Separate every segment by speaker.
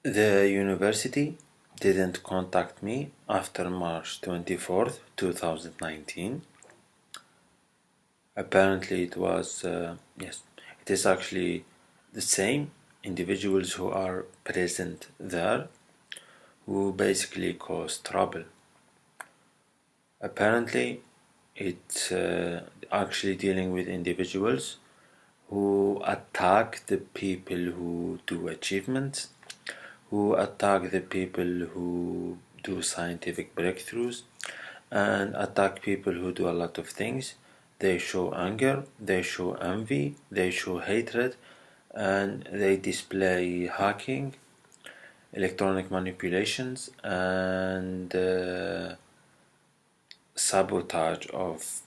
Speaker 1: The university didn't contact me after March 24th, 2019. Apparently, yes, it is actually the same individuals who are present there who basically cause trouble. Apparently, it's actually dealing with individuals who attack the people who do achievements, who attack the people who do scientific breakthroughs, and attack people who do a lot of things. They show anger, they show envy, they show hatred, and they display hacking, electronic manipulations, and sabotage of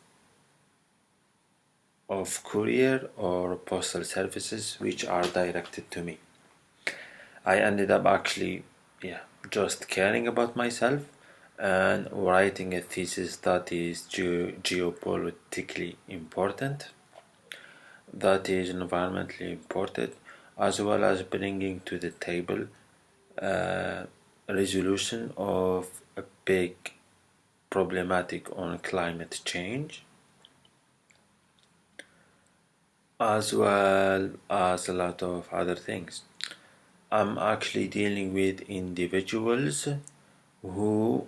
Speaker 1: courier or postal services which are directed to me. I ended up actually, just caring about myself and writing a thesis that is geopolitically important, that is environmentally important, as well as bringing to the table a resolution of a big problematic on climate change, as well as a lot of other things. I'm actually dealing with individuals who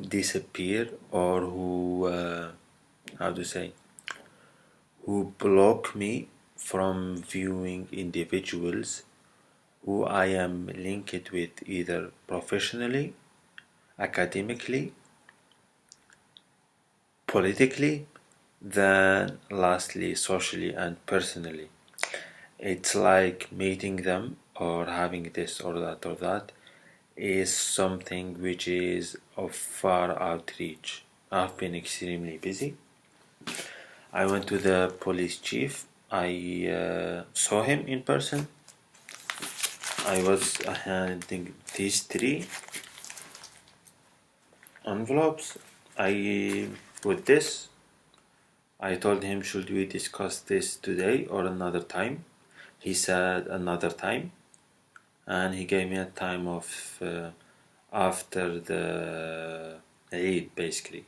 Speaker 1: disappear or who block me from viewing individuals who I am linked with either professionally, academically, politically, then lastly socially and personally. It's like meeting them or having this or that is something which is of far outreach. I've been extremely busy. I went to the police chief. I saw him in person. I was handing these 3 envelopes. I put this. I told him, should we discuss this today or another time? He said another time, and he gave me a time of after the Eid, basically.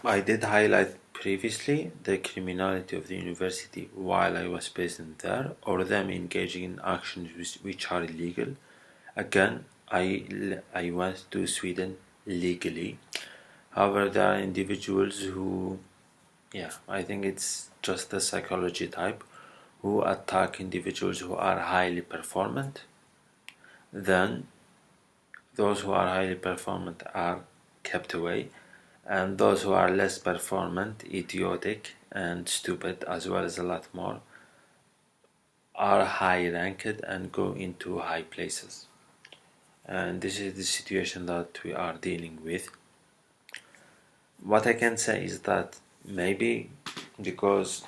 Speaker 1: I did highlight previously the criminality of the university while I was present there, or them engaging in actions which are illegal. Again, I went to Sweden legally. However, there are individuals who, I think it's just the psychology type, who attack individuals who are highly performant. Then those who are highly performant are kept away, and those who are less performant, idiotic and stupid, as well as a lot more, are high ranked and go into high places. And this is the situation that we are dealing with. What I can say is that maybe because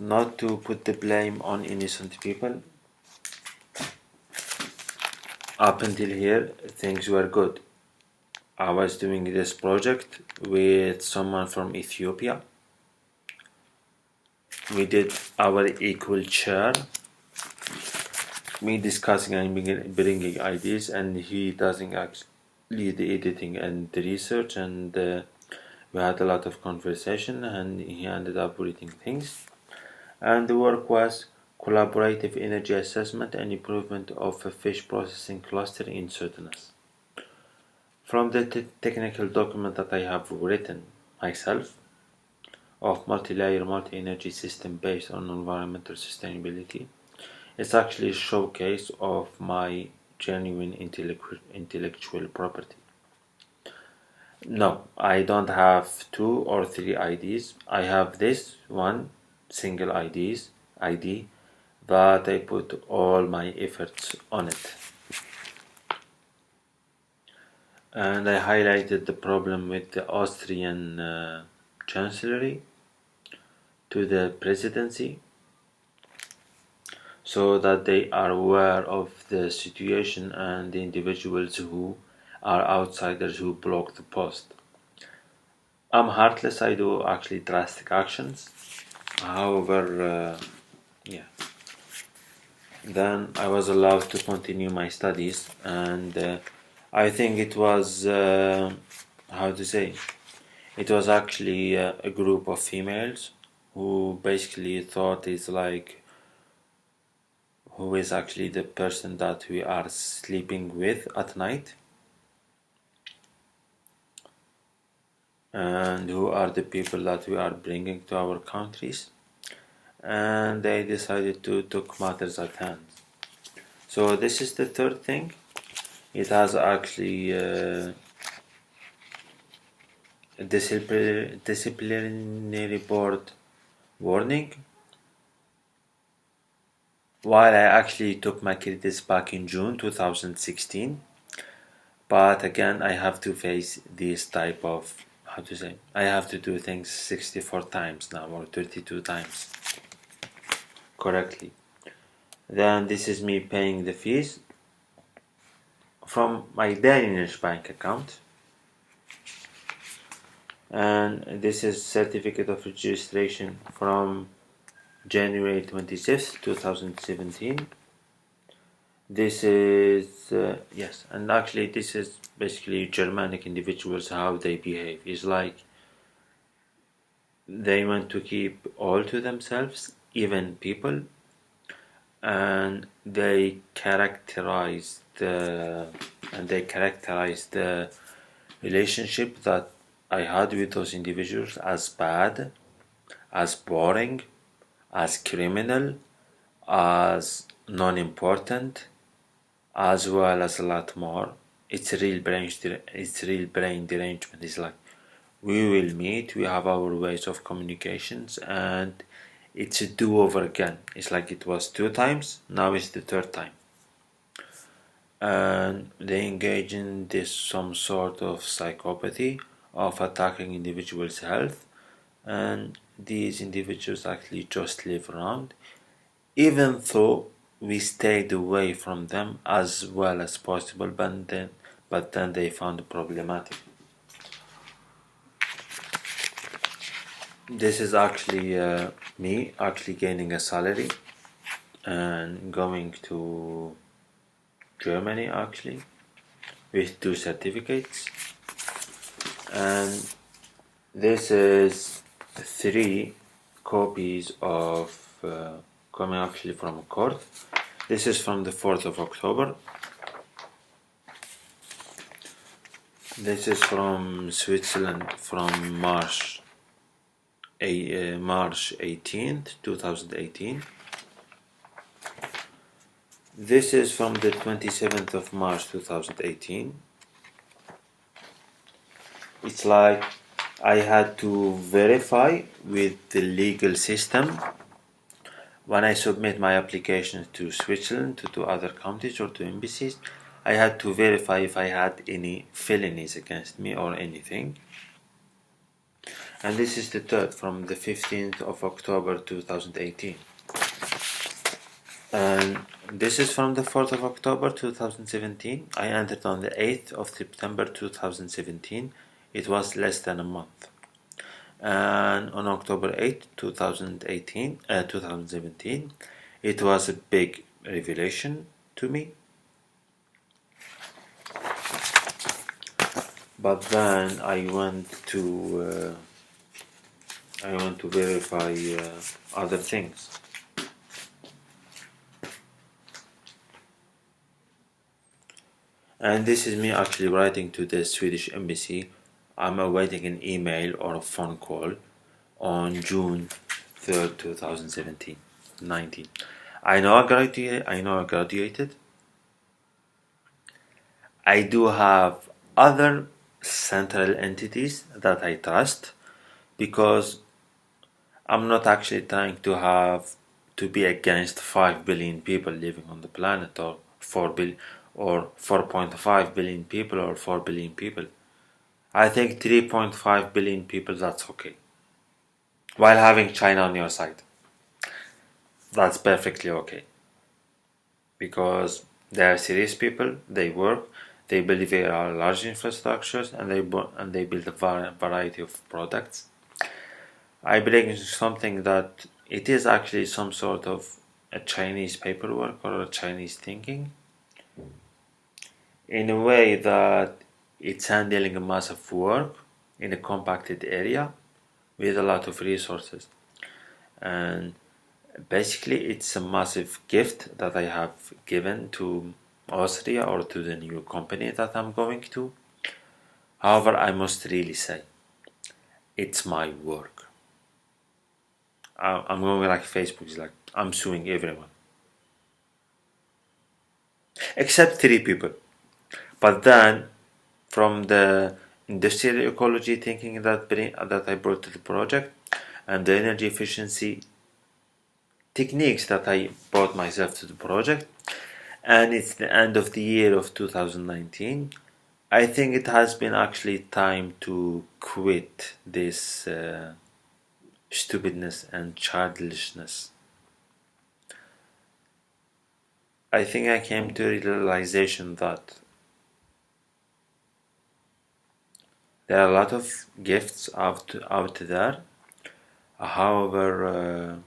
Speaker 1: not to put the blame on innocent people, up until here things were good. I was doing this project with someone from Ethiopia. We did our equal share, me discussing and bringing ideas, and he doing actually the editing and the research, and we had a lot of conversation, and he ended up reading things. And the work was collaborative energy assessment and improvement of a fish processing cluster in Sudanese. From the technical document that I have written myself of multi-layer multi-energy system based on environmental sustainability, it's actually a showcase of my genuine intellectual property. No, I don't have 2 or 3 IDs. I have this one single ID that I put all my efforts on it. And I highlighted the problem with the Austrian Chancellery to the presidency, so that they are aware of the situation and the individuals who are outsiders who block the post. I'm heartless. I do actually drastic actions. However, yeah, then I was allowed to continue my studies, and I think it was how to say, it was actually a group of females who basically thought it's like who is actually the person that we are sleeping with at night, and who are the people that we are bringing to our countries, and they decided to take matters at hand. So this is the third thing. It has actually a disciplinary board warning. While I actually took my credits back in June 2016, but again I have to face this type of, how to say, I have to do things 64 times now, or 32 times correctly. Then this is me paying the fees from my Danish bank account, and this is certificate of registration from January 26th 2017. This is yes, and actually this is basically Germanic individuals, how they behave. It's like they want to keep all to themselves, even people, and they characterize the relationship that I had with those individuals as bad, as boring, as criminal, as non-important, as well as a lot more. It's real brain derangement. It's like we will meet, we have our ways of communications, and it's a do-over again. It's like it was 2 times, now it's the 3rd time. And they engage in this some sort of psychopathy of attacking individuals' health, and these individuals actually just live around, even though we stayed away from them as well as possible, but then they found it problematic. This is actually me actually gaining a salary and going to Germany actually with 2 certificates, and this is 3 copies of coming actually from a court. This is from the 4th of October. This is from Switzerland from March 18th 2018. This is from the 27th of March 2018. It's like I had to verify with the legal system when I submit my applications to Switzerland, to other countries or to embassies. I had to verify if I had any felonies against me or anything. And this is the third from the 15th of October 2018. And this is from the 4th of October 2017. I entered on the 8th of September 2017. It was less than a month. And on October 8th 2017, it was a big revelation to me. But then I went to verify other things. And this is me actually writing to the Swedish embassy. I'm awaiting an email or a phone call on June 3rd, 2017, 19. I know I graduated. I do have other central entities that I trust, because I'm not actually trying to be against 5 billion people living on the planet, or 4.5 billion people, or 4 billion people. I think 3.5 billion people, that's okay. While having China on your side, that's perfectly okay. Because they are serious people, they work, they build very large infrastructures, and they build a variety of products. I believe in something that it is actually some sort of a Chinese paperwork or a Chinese thinking, in a way that it's handling a massive work in a compacted area with a lot of resources. And basically, it's a massive gift that I have given to Austria or to the new company that I'm going to. However, I must really say, it's my work. I'm going like Facebook is like, I'm suing everyone. Except 3 people. But then, from the industrial ecology thinking that I brought to the project, and the energy efficiency techniques that I brought myself to the project, and it's the end of the year of 2019, I think it has been actually time to quit this stupidness and childishness. I think I came to a realization that there are a lot of gifts out there. However,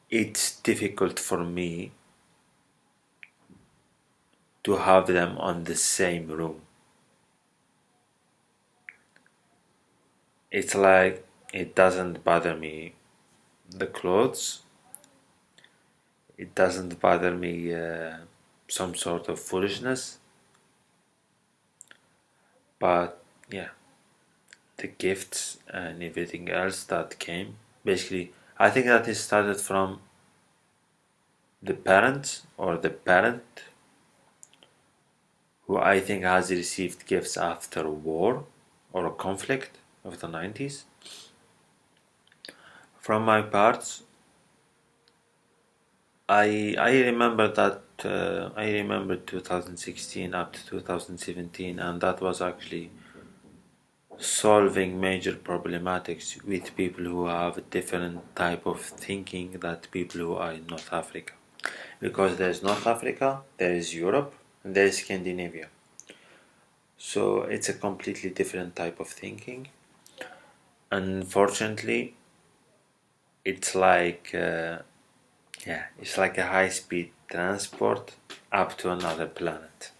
Speaker 1: it's difficult for me to have them on the same room. It's like it doesn't bother me the clothes, it doesn't bother me some sort of foolishness, but yeah, the gifts and everything else that came, basically, I think that it started from the parents or the parent who I think has received gifts after a war or a conflict of the 90s. From my part, I remember that I remember 2016 up to 2017, and that was actually solving major problematics with people who have a different type of thinking than people who are in North Africa. Because there's North Africa, there is Europe, and there is Scandinavia. So it's a completely different type of thinking. Unfortunately, it's like it's like a high-speed transport up to another planet.